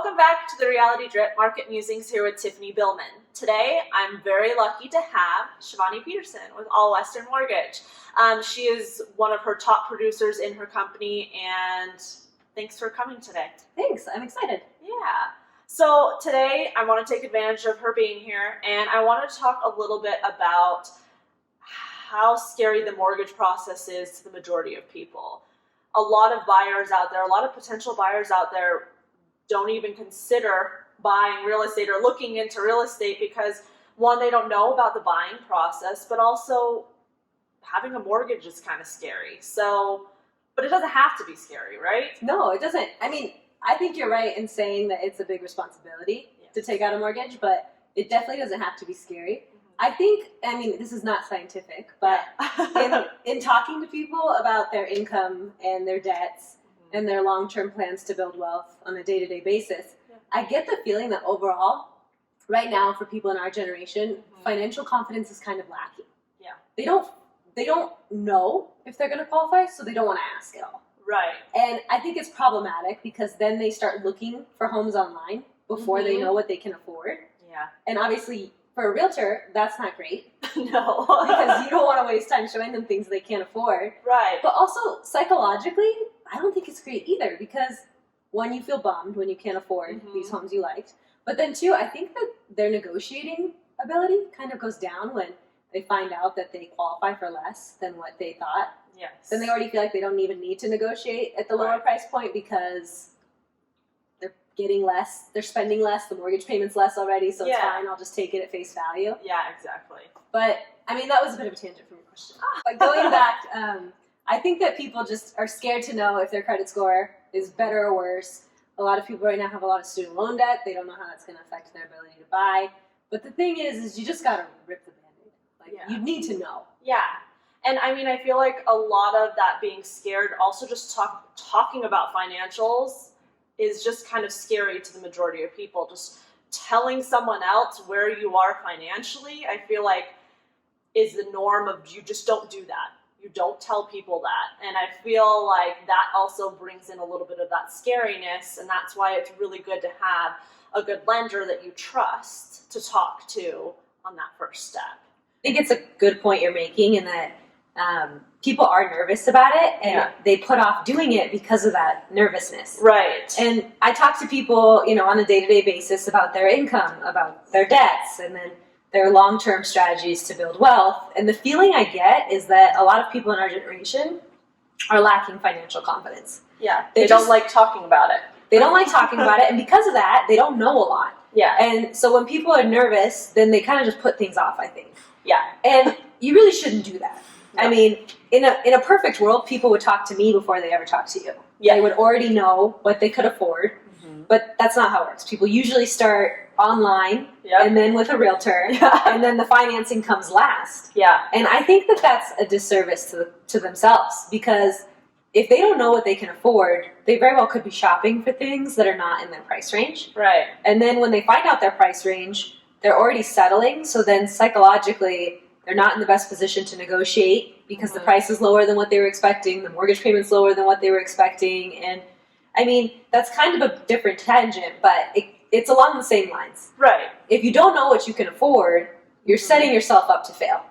Welcome back to the Reality Drip Market Musings here with Tiffany Billman. Today, I'm very lucky to have Shivani Peterson with All Western Mortgage. She is one of her top producers in her company, and thanks for coming today. Thanks, I'm excited. Yeah. So today, I want to take advantage of her being here, and I want to talk a little bit about how scary the mortgage process is to the majority of people. A lot of buyers out there, a lot of potential buyers out there don't even consider buying real estate or looking into real estate because, one, they don't know about the buying process, but also having a mortgage is kind of scary. So, but it doesn't have to be scary, right? No, it doesn't. I mean, I think you're right in saying that it's a big responsibility to take out a mortgage, but it definitely doesn't have to be scary. I think, I mean, this is not scientific, but in talking to people about their income and their debts and their long-term plans to build wealth on a day-to-day basis, I get the feeling that overall, right now for people in our generation, financial confidence is kind of lacking. Yeah. They don't know if they're going to qualify, so they don't want to ask at all. Right. And I think it's problematic because then they start looking for homes online before they know what they can afford. Yeah. And obviously, for a realtor, that's not great. No. Because you don't want to waste time showing them things they can't afford. Right. But also, psychologically, I don't think it's great either because, one, you feel bummed when you can't afford these homes you liked. But then, two, I think that their negotiating ability kind of goes down when they find out that they qualify for less than what they thought. Yes. Then they already feel like they don't even need to negotiate at the lower price point because they're getting less, they're spending less, the mortgage payment's less already, so it's fine, I'll just take it at face value. Yeah, exactly. But, I mean, that was a bit of a tangent from your question. But going back, I think that people just are scared to know if their credit score is better or worse. A lot of people right now have a lot of student loan debt. They don't know how that's going to affect their ability to buy. But the thing is you just got to rip the Band-Aid. Like, you need to know. Yeah. And I mean, I feel like a lot of that being scared, also just talking about financials is just kind of scary to the majority of people. Just telling someone else where you are financially, I feel like is the norm of you just don't do that. You don't tell people that. And I feel like that also brings in a little bit of that scariness, and that's why it's really good to have a good lender that you trust to talk to on that first step. I think it's a good point you're making in that people are nervous about it and they put off doing it because of that nervousness. Right. And I talk to people, you know, on a day-to-day basis about their income, about their debts, and then their long-term strategies to build wealth. And the feeling I get is that a lot of people in our generation are lacking financial confidence. Yeah. They don't like talking about it. They don't like talking about it. And because of that, they don't know a lot. Yeah. And so when people are nervous, then they kind of just put things off, I think. Yeah. And you really shouldn't do that. No. I mean, in a perfect world, people would talk to me before they ever talk to you. Yeah. They would already know what they could afford. But that's not how it works. People usually start online and then with a realtor, and then the financing comes last. Yeah. And I think that that's a disservice to themselves because if they don't know what they can afford, they very well could be shopping for things that are not in their price range. Right. And then when they find out their price range, they're already settling. So then psychologically, they're not in the best position to negotiate because the price is lower than what they were expecting. The mortgage payment's lower than what they were expecting. And I mean, that's kind of a different tangent, but it's along the same lines. Right. If you don't know what you can afford, you're setting yourself up to fail.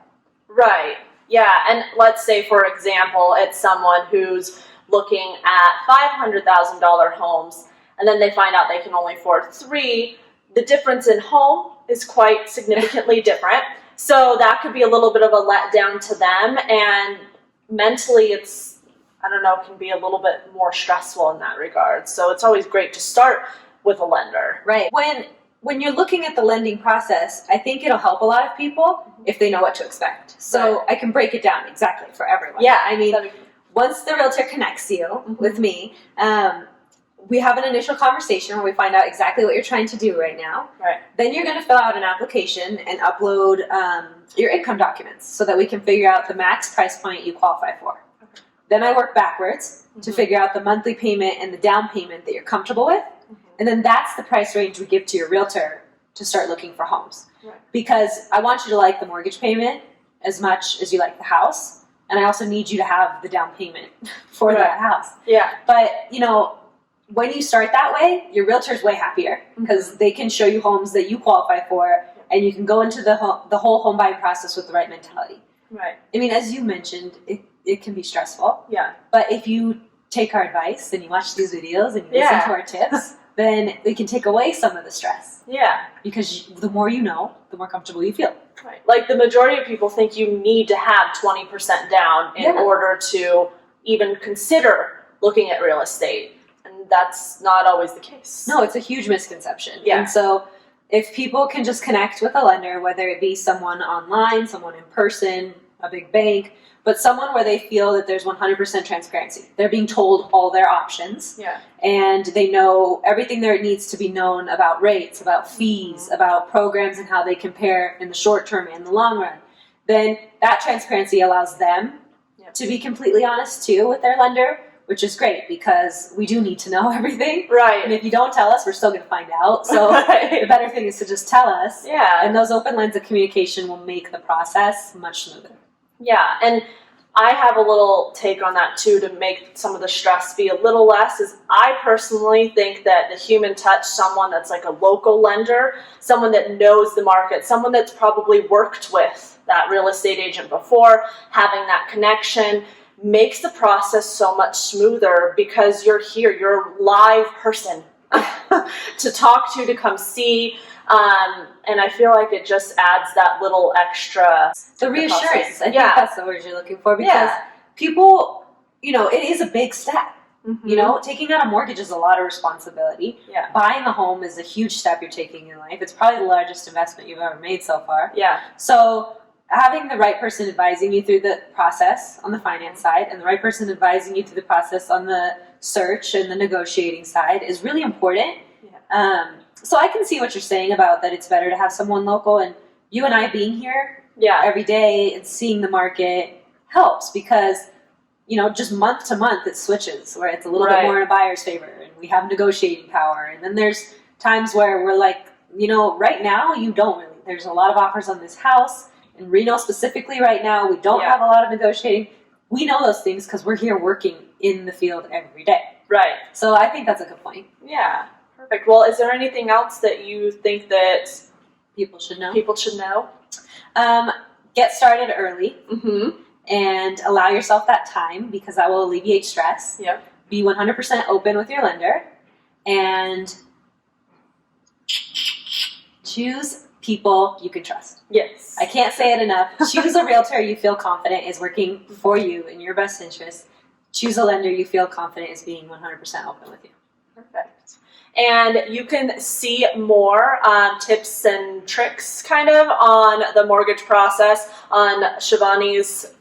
Right. Yeah. And let's say, for example, it's someone who's looking at $500,000 homes, and then they find out they can only afford 3. The difference in home is quite significantly different. So that could be a little bit of a letdown to them. And mentally, it's, I don't know, can be a little bit more stressful in that regard. So it's always great to start with a lender. Right. When you're looking at the lending process, I think it'll help a lot of people if they know what to expect. So I can break it down exactly for everyone. Yeah. I mean, once the realtor connects you with me, we have an initial conversation where we find out exactly what you're trying to do right now. Right. Then you're going to fill out an application and upload your income documents so that we can figure out the max price point you qualify for. Okay. Then I work backwards to figure out the monthly payment and the down payment that you're comfortable with. And then that's the price range we give to your realtor to start looking for homes. Right. Because I want you to like the mortgage payment as much as you like the house. And I also need you to have the down payment for that house. Yeah. But, you know, when you start that way, your realtor's way happier because they can show you homes that you qualify for, and you can go into the whole home buying process with the right mentality. Right. I mean, as you mentioned, it can be stressful. Yeah. But if you take our advice and you watch these videos and you listen to our tips, then it can take away some of the stress. Yeah. Because the more you know, the more comfortable you feel. Right. Like the majority of people think you need to have 20% down in order to even consider looking at real estate. And that's not always the case. No, it's a huge misconception. Yeah. And so if people can just connect with a lender, whether it be someone online, someone in person, a big bank, but someone where they feel that there's 100% transparency. They're being told all their options. Yeah. And they know everything there needs to be known about rates, about fees, about programs and how they compare in the short term and the long run. Then that transparency allows them to be completely honest too with their lender, which is great because we do need to know everything. Right. And if you don't tell us, we're still going to find out. So the better thing is to just tell us. Yeah. And those open lines of communication will make the process much smoother. Yeah, and I have a little take on that too to make some of the stress be a little less. Is I personally think that the human touch, someone that's like a local lender, someone that knows the market, someone that's probably worked with that real estate agent before, having that connection makes the process so much smoother because you're here, you're a live person to talk to come see. And I feel like it just adds that little extra. The reassurance. I think that's the word you're looking for because people, you know, it is a big step. Mm-hmm. You know, taking out a mortgage is a lot of responsibility. Yeah. Buying a home is a huge step you're taking in life. It's probably the largest investment you've ever made so far. Yeah. So having the right person advising you through the process on the finance side and the right person advising you through the process on the search and the negotiating side is really important. Yeah. So I can see what you're saying about that it's better to have someone local, and you and I being here every day and seeing the market helps because, you know, just month to month it switches where it's a little bit more in a buyer's favor and we have negotiating power. And then there's times where we're like, you know, right now you don't really. There's a lot of offers on this house. In Reno specifically right now, we don't have a lot of negotiating. We know those things because we're here working in the field every day. Right. So I think that's a good point. Yeah. Perfect. Well, is there anything else that you think that people should know? Get started early and allow yourself that time because that will alleviate stress. Yep. Be 100% open with your lender and choose people you can trust. Yes. I can't say it enough. Choose a realtor you feel confident is working for you in your best interest. Choose a lender you feel confident is being 100% open with you. Perfect. And you can see more tips and tricks kind of on the mortgage process on Shivani's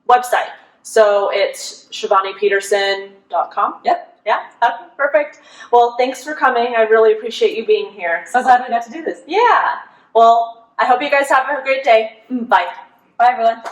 website. So it's ShivaniPeterson.com. Yep. Yeah, okay, perfect. Well, thanks for coming. I really appreciate you being here. So glad we got to do this. Yeah. Well, I hope you guys have a great day. Bye. Bye, everyone.